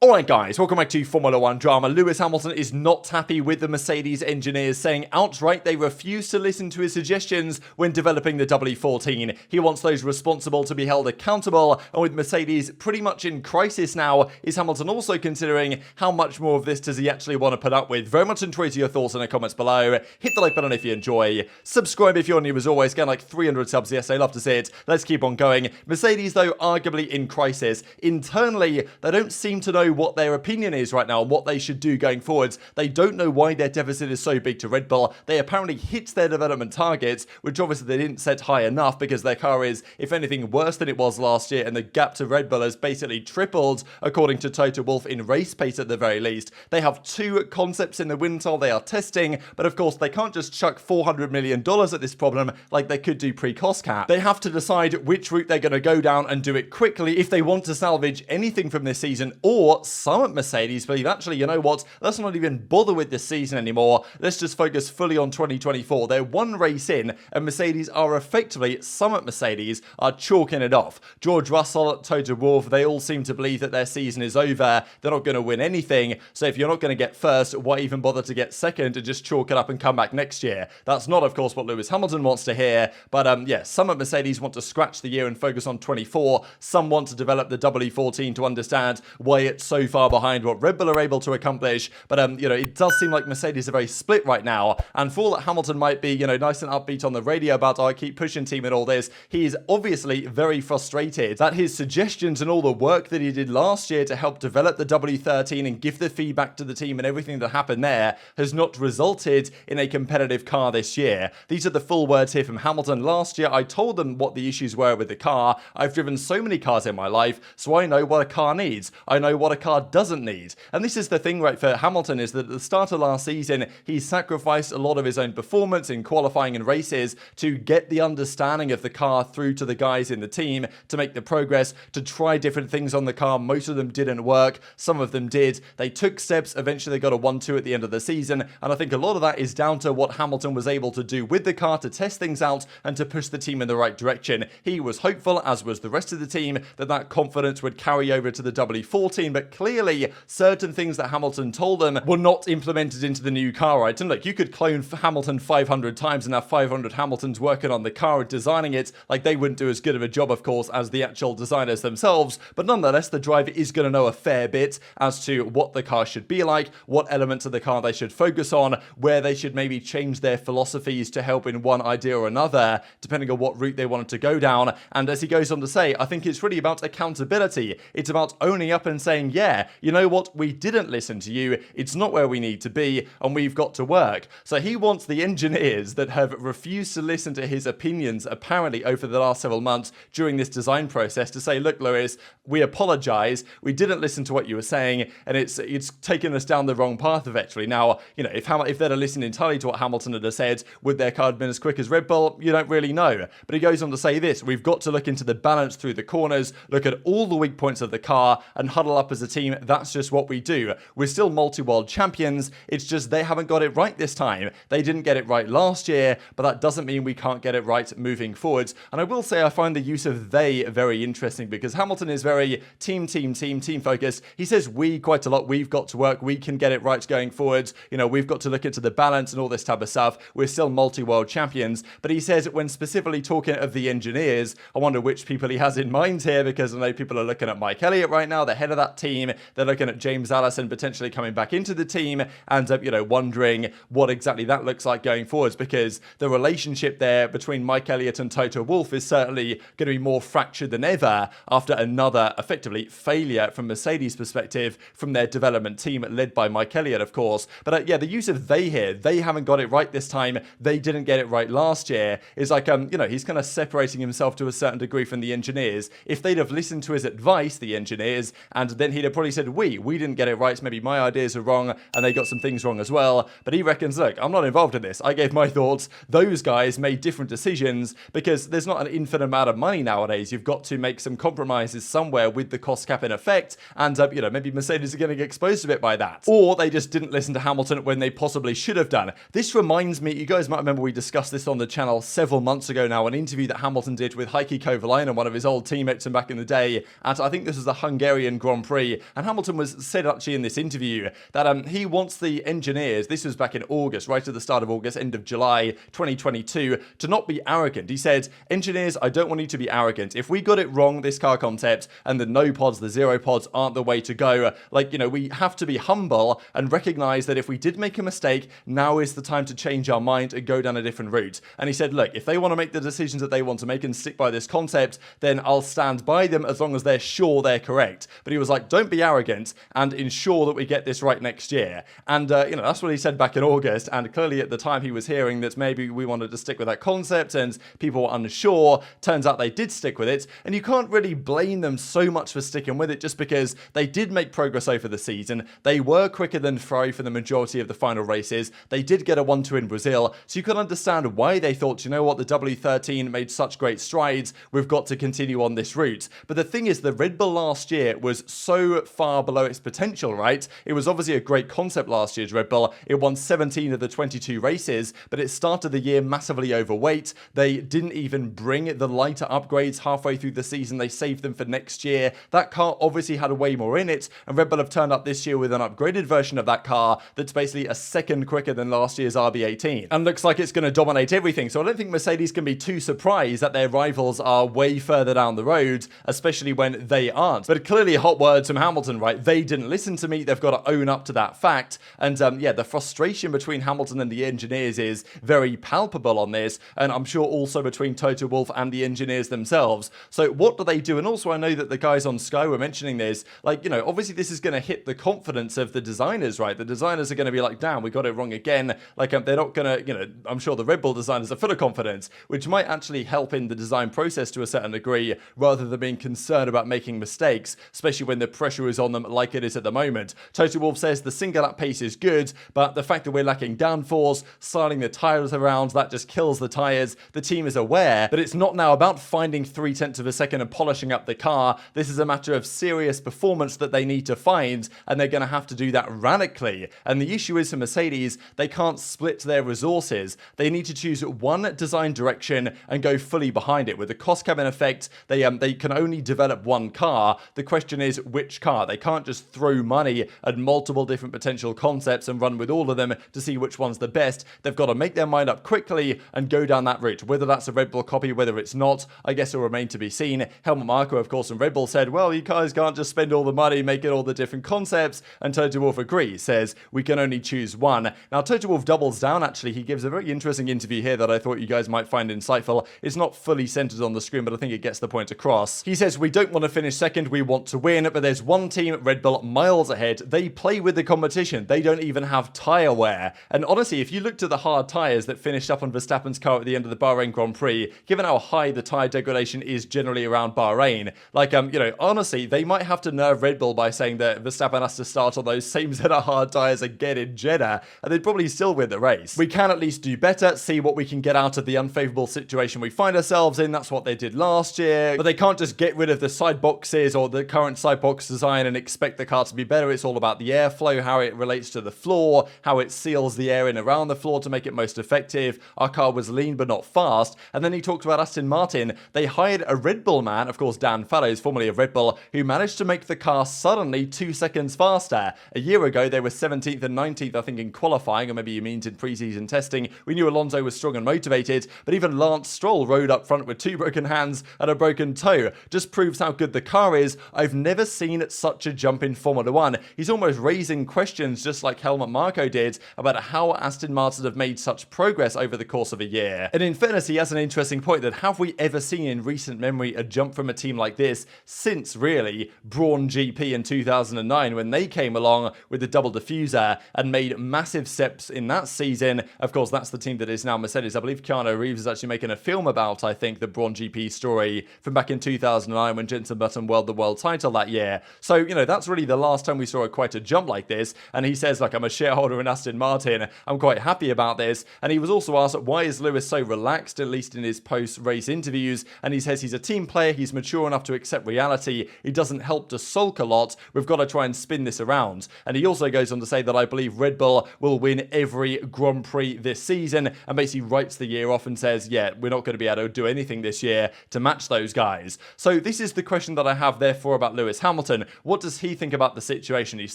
Alright guys, welcome back to Formula 1 drama. Lewis Hamilton is not happy with the Mercedes engineers, saying outright they refuse to listen to his suggestions when developing the W14. He wants those responsible to be held accountable, and with Mercedes pretty much in crisis now, is Hamilton also considering how much more of this does he actually want to put up with? Very much enjoy your thoughts in the comments below. Hit the like button if you enjoy. Subscribe if you're new as always. Getting like 300 subs, yes, I love to see it. Let's keep on going. Mercedes though, arguably in crisis. Internally, they don't seem to know what their opinion is right now and what they should do going forwards. They don't know why their deficit is so big to Red Bull. They apparently hit their development targets, which obviously they didn't set high enough because their car is, if anything, worse than it was last year, and the gap to Red Bull has basically tripled, according to Toto Wolff, in race pace at the very least. They have two concepts in the wind tunnel they are testing, but of course they can't just chuck $400 million at this problem like they could do pre-cost cap. They have to decide which route they're going to go down and do it quickly if they want to salvage anything from this season, or some at Mercedes believe, actually, you know what, let's not even bother with this season anymore. Let's just focus fully on 2024. They're one race in, and Mercedes are effectively, some at Mercedes, are chalking it off. George Russell, Toto Wolff, they all seem to believe that their season is over. They're not going to win anything. So if you're not going to get first, why even bother to get second and just chalk it up and come back next year? That's not, of course, what Lewis Hamilton wants to hear. But yeah, some at Mercedes want to scratch the year and focus on 24. Some want to develop the W14 to understand why it's so far behind what Red Bull are able to accomplish. But, you know, it does seem like Mercedes are very split right now. And for all that Hamilton might be, you know, nice and upbeat on the radio about, oh, I keep pushing team and all this, he's obviously very frustrated that his suggestions and all the work that he did last year to help develop the W13 and give the feedback to the team and everything that happened there has not resulted in a competitive car this year. These are the full words here from Hamilton. Last year, I told them what the issues were with the car. I've driven so many cars in my life, so I know what a car needs. I know what a car doesn't need. And this is the thing, right, for Hamilton, is that at the start of last season, he sacrificed a lot of his own performance in qualifying and races to get the understanding of the car through to the guys in the team, to make the progress, to try different things on the car. Most of them didn't work. Some of them did. They took steps. Eventually, they got a 1-2 at the end of the season. And I think a lot of that is down to what Hamilton was able to do with the car to test things out and to push the team in the right direction. He was hopeful, as was the rest of the team, that that confidence would carry over to the W14, but clearly certain things that Hamilton told them were not implemented into the new car, right? And look, you could clone Hamilton 500 times and have 500 Hamiltons working on the car and designing it. Like, they wouldn't do as good of a job, of course, as the actual designers themselves, but nonetheless, the driver is going to know a fair bit as to what the car should be like, what elements of the car they should focus on, where they should maybe change their philosophies to help in one idea or another, depending on what route they wanted to go down. And as he goes on to say, I think it's really about accountability. It's about owning up and saying, yeah, you know what, we didn't listen to you, it's not where we need to be, and we've got to work. So he wants the engineers that have refused to listen to his opinions, apparently over the last several months during this design process, to say, look, Lewis, we apologize, we didn't listen to what you were saying, and it's taken us down the wrong path eventually. Now, you know, if they'd have listened entirely to what Hamilton had said, would their car have been as quick as Red Bull? You don't really know. But he goes on to say this: we've got to look into the balance through the corners, look at all the weak points of the car, and huddle up as a team. That's just what we do. We're still multi-world champions. It's just they haven't got it right this time. They didn't get it right last year, but that doesn't mean we can't get it right moving forwards. And I will say I find the use of they very interesting, because Hamilton is very team focused. He says we quite a lot. We've got to work. We can get it right going forwards. You know, we've got to look into the balance and all this type of stuff. We're still multi-world champions. But he says when specifically talking of the engineers, I wonder which people he has in mind here, because I know people are looking at Mike Elliott right now, the head of that team. They're looking at James Allison potentially coming back into the team, and you know, wondering what exactly that looks like going forwards, because the relationship there between Mike Elliott and Toto Wolff is certainly going to be more fractured than ever after another effectively failure from Mercedes' perspective from their development team led by Mike Elliott, of course. But yeah, the use of they here, they haven't got it right this time, they didn't get it right last year, is like, you know, he's kind of separating himself to a certain degree from the engineers. If they'd have listened to his advice, the engineers, and then he'd have probably said, we didn't get it right, maybe my ideas are wrong, and they got some things wrong as well. But he reckons, look, I'm not involved in this. I gave my thoughts. Those guys made different decisions, because there's not an infinite amount of money nowadays. You've got to make some compromises somewhere with the cost cap in effect, and you know, maybe Mercedes are going to get exposed a bit by that. Or they just didn't listen to Hamilton when they possibly should have done. This reminds me, you guys might remember we discussed this on the channel several months ago now, an interview that Hamilton did with Heikki Kovalainen, one of his old teammates from back in the day, at I think this was the Hungarian Grand Prix, Ferrari, and Hamilton was said actually in this interview that he wants the engineers, this was back in August, right at the start of August, end of July 2022, to not be arrogant. He said, engineers, I don't want you to be arrogant. If we got it wrong, this car concept, and the no pods, the zero pods aren't the way to go, like, you know, we have to be humble and recognize that if we did make a mistake, now is the time to change our mind and go down a different route. And he said, look, if they want to make the decisions that they want to make and stick by this concept, then I'll stand by them as long as they're sure they're correct. But he was like, don't be arrogant and ensure that we get this right next year. And, you know, that's what he said back in August. And clearly at the time he was hearing that maybe we wanted to stick with that concept and people were unsure. Turns out they did stick with it. And you can't really blame them so much for sticking with it just because they did make progress over the season. They were quicker than Ferrari for the majority of the final races. They did get a 1-2 in Brazil. So you can understand why they thought, you know what, the W13 made such great strides. We've got to continue on this route. But the thing is, the Red Bull last year was so far below its potential, right? It was obviously a great concept last year's Red Bull. It won 17 of the 22 races, but it started the year massively overweight. They didn't even bring the lighter upgrades halfway through the season. They saved them for next year. That car obviously had way more in it, and Red Bull have turned up this year with an upgraded version of that car that's basically a second quicker than last year's RB18, and looks like it's going to dominate everything. So I don't think Mercedes can be too surprised that their rivals are way further down the road, especially when they aren't. But clearly hot words from Hamilton, right? They didn't listen to me. They've got to own up to that fact. And yeah, the frustration between Hamilton and the engineers is very palpable on this, and I'm sure also between Toto Wolff and the engineers themselves. So what do they do? And also I know that the guys on Sky were mentioning this, like, you know, obviously this is going to hit the confidence of the designers, right? The designers are going to be like, damn, we got it wrong again. Like, they're not going to, you know, I'm sure the Red Bull designers are full of confidence, which might actually help in the design process to a certain degree, rather than being concerned about making mistakes, especially when the pressure is on them like it is at the moment. Toto Wolff says the single lap pace is good, but the fact that we're lacking downforce, sliding the tyres around, that just kills the tyres. The team is aware that it's not now about finding 0.3 of a second and polishing up the car. This is a matter of serious performance that they need to find, and they're going to have to do that radically. And the issue is for Mercedes, they can't split their resources. They need to choose one design direction and go fully behind it. With the cost cabin effect, they can only develop one car. The question is which car. They can't just throw money at multiple different potential concepts and run with all of them to see which one's the best. They've got to make their mind up quickly and go down that route. Whether that's a Red Bull copy, whether it's not, I guess will remain to be seen. Helmut Marko, of course, from Red Bull said, well, you guys can't just spend all the money making all the different concepts, and Toto Wolff agrees, says we can only choose one. Now, Toto Wolff doubles down, actually. He gives a very interesting interview here that I thought you guys might find insightful. It's not fully centered on the screen, but I think it gets the point across. He says, we don't want to finish second, we want to win, but there's one team, Red Bull, miles ahead. They play with the competition. They don't even have tyre wear. And honestly, if you looked at the hard tyres that finished up on Verstappen's car at the end of the Bahrain Grand Prix, given how high the tyre degradation is generally around Bahrain, like, you know, honestly, they might have to nerve Red Bull by saying that Verstappen has to start on those same set of hard tyres again in Jeddah, and they'd probably still win the race. We can at least do better, see what we can get out of the unfavourable situation we find ourselves in. That's what they did last year. But they can't just get rid of the side boxes or the current side box design and expect the car to be better. It's all about the airflow, how it relates to the floor, how it seals the air in around the floor to make it most effective. Our car was lean but not fast. And then he talked about Aston Martin. They hired a Red Bull man, of course Dan Fallows, formerly of Red Bull, who managed to make the car suddenly 2 seconds faster. A year ago they were 17th and 19th, I think, in qualifying, or maybe you mean in pre-season testing. We knew Alonso was strong and motivated, but even Lance Stroll rode up front with 2 broken hands and a broken toe. Just proves how good the car is. I've never seen such a jump in Formula 1. He's almost raising questions, just like Helmut Marko did, about how Aston Martin have made such progress over the course of a year. And in fairness, he has an interesting point that have we ever seen in recent memory a jump from a team like this since, really, Brawn GP in 2009 when they came along with the double diffuser and made massive steps in that season. Of course, that's the team that is now Mercedes. I believe Keanu Reeves is actually making a film about, I think, the Brawn GP story from back in 2009 when Jenson Button won the world title that year. So, you know, that's really the last time we saw quite a jump like this. And he says, like, I'm a shareholder in Aston Martin. I'm quite happy about this. And he was also asked, why is Lewis so relaxed, at least in his post-race interviews? And he says he's a team player. He's mature enough to accept reality. He doesn't help to sulk a lot. We've got to try and spin this around. And he also goes on to say that I believe Red Bull will win every Grand Prix this season, and basically writes the year off and says, yeah, we're not going to be able to do anything this year to match those guys. So this is the question that I have therefore about Lewis Hamilton. Hamilton. What does he think about the situation? He's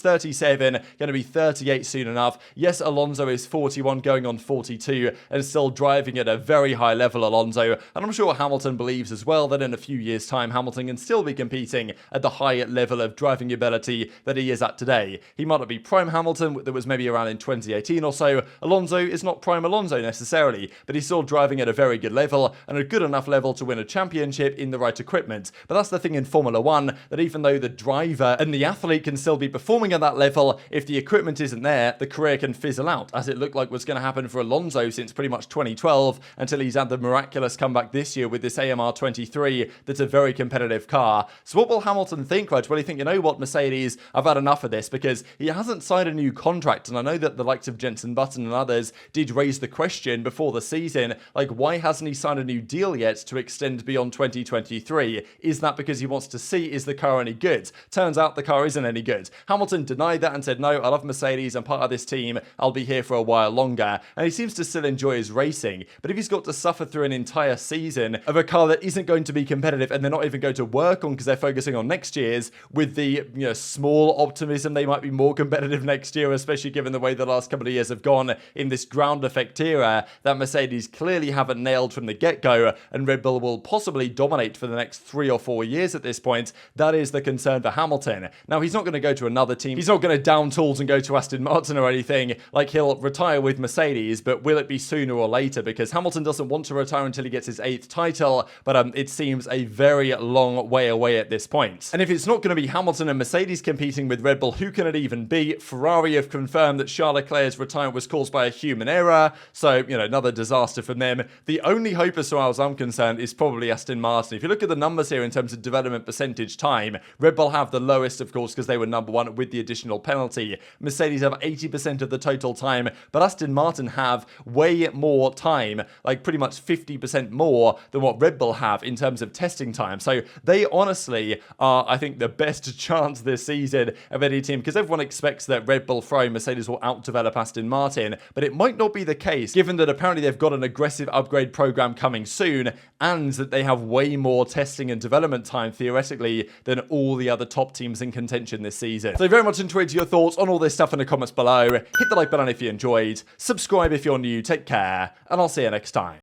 37, going to be 38 soon enough. Yes, Alonso is 41 going on 42 and still driving at a very high level, Alonso. And I'm sure Hamilton believes as well that in a few years' time, Hamilton can still be competing at the high level of driving ability that he is at today. He might not be prime Hamilton, that was maybe around in 2018 or so. Alonso is not prime Alonso necessarily, but he's still driving at a very good level and a good enough level to win a championship in the right equipment. But that's the thing in Formula 1, that even though the driver and the athlete can still be performing at that level, if the equipment isn't there, the career can fizzle out, as it looked like was going to happen for Alonso since pretty much 2012, until he's had the miraculous comeback this year with this AMR 23 that's a very competitive car. So what will Hamilton think, Reg? Well, he think, you know what, Mercedes, I've had enough of this, because he hasn't signed a new contract, and I know that the likes of Jenson Button and others did raise the question before the season, like, why hasn't he signed a new deal yet to extend beyond 2023? Is that because he wants to see, is the car any good? Turns out the car isn't any good. Hamilton denied that and said, no, I love Mercedes, I'm part of this team, I'll be here for a while longer. And he seems to still enjoy his racing, but if he's got to suffer through an entire season of a car that isn't going to be competitive and they're not even going to work on because they're focusing on next year's, with the small optimism they might be more competitive next year, especially given the way the last couple of years have gone in this ground effect era that Mercedes clearly haven't nailed from the get-go, and Red Bull will possibly dominate for the next 3 or 4 years at this point. That is the concern for Hamilton. Now, he's not going to go to another team. He's not going to down tools and go to Aston Martin or anything. Like, he'll retire with Mercedes, but will it be sooner or later? Because Hamilton doesn't want to retire until he gets his 8th title, but it seems a very long way away at this point. And if it's not going to be Hamilton and Mercedes competing with Red Bull, who can it even be? Ferrari have confirmed that Charles Leclerc's retirement was caused by a human error, so, another disaster from them. The only hope, as far as I'm concerned, is probably Aston Martin. If you look at the numbers here in terms of development percentage time, Red Bull have the lowest, of course, because they were number one with the additional penalty. Mercedes have 80% of the total time, but Aston Martin have way more time, like pretty much 50% more than what Red Bull have in terms of testing time. So they honestly are, I think, the best chance this season of any team, because everyone expects that Red Bull, Ferrari, Mercedes will outdevelop Aston Martin, but it might not be the case, given that apparently they've got an aggressive upgrade program coming soon, and that they have way more testing and development time, theoretically, than all the other top teams in contention this season. So very much enjoyed your thoughts on all this stuff in the comments below. Hit the like button if you enjoyed, subscribe if you're new, take care, and I'll see you next time.